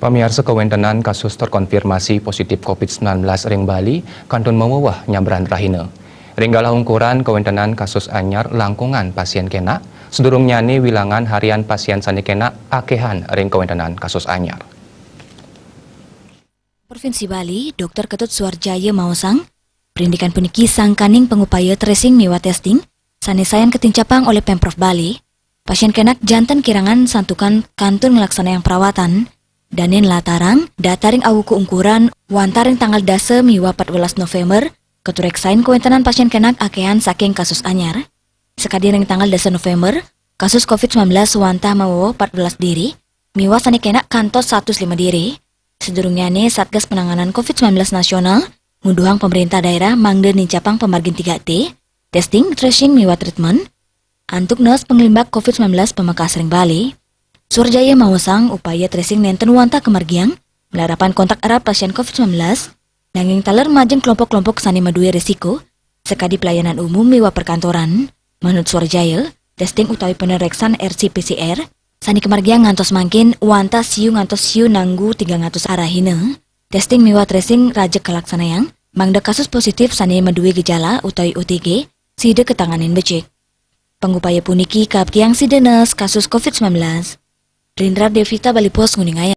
Pemirsa kewentenan kasus terkonfirmasi positif COVID-19 ring Bali, kantun mewawah nyabran rahina. Ringgalah ukuran kewentenan kasus anyar langkungan pasien kena, sedurungnya ni wilangan harian pasien sani kena akehan ring kewentenan kasus anyar. Provinsi Bali, Dr. Ketut Suarjaya Mausang, perindikan puniki sangkaning pengupaya tracing miwa testing, sanisayan ketincapang oleh Pemprov Bali, pasien kenak jantan kirangan santukan kantun ngelaksana yang perawatan, danin latarang, dataring awuku ukuran, wantaring tanggal dasa miwa 14 November, ketureksain kewentenan pasien kenak akehan saking kasus anyar. Sekadiring tanggal dasa November, kasus COVID-19 wantah mawo 14 diri, miwa sani kenak kantos 105 diri. Sedurungnya nih Satgas Penanganan COVID-19 Nasional, ngunduhang pemerintah daerah mangde nincapang pemargin 3T, testing, tracing, miwa treatment, antuk nes penglimbak COVID-19 Pemekasan ring Bali. Suarjaya Mausang upaya tracing nenten wanta kemargiang, melarapan kontak erat pasien COVID-19, nanging taler majeng kelompok-kelompok sani madue risiko, sekadi pelayanan umum miwa perkantoran. Menurut Suarjaya, testing utawi penereksan RC-PCR, sani kemargiang ngantos mangkin wanta siu ngantos siu nanggu 300 arahina. Testing miwa tracing rajek kalaksanayang, mangda kasus positif sani madue gejala utawi OTG, side ketanganin becek. Pengupaya puniki kaptiang sidenes kasus COVID-19. Rindra Devita Bali Pos nguning ayam.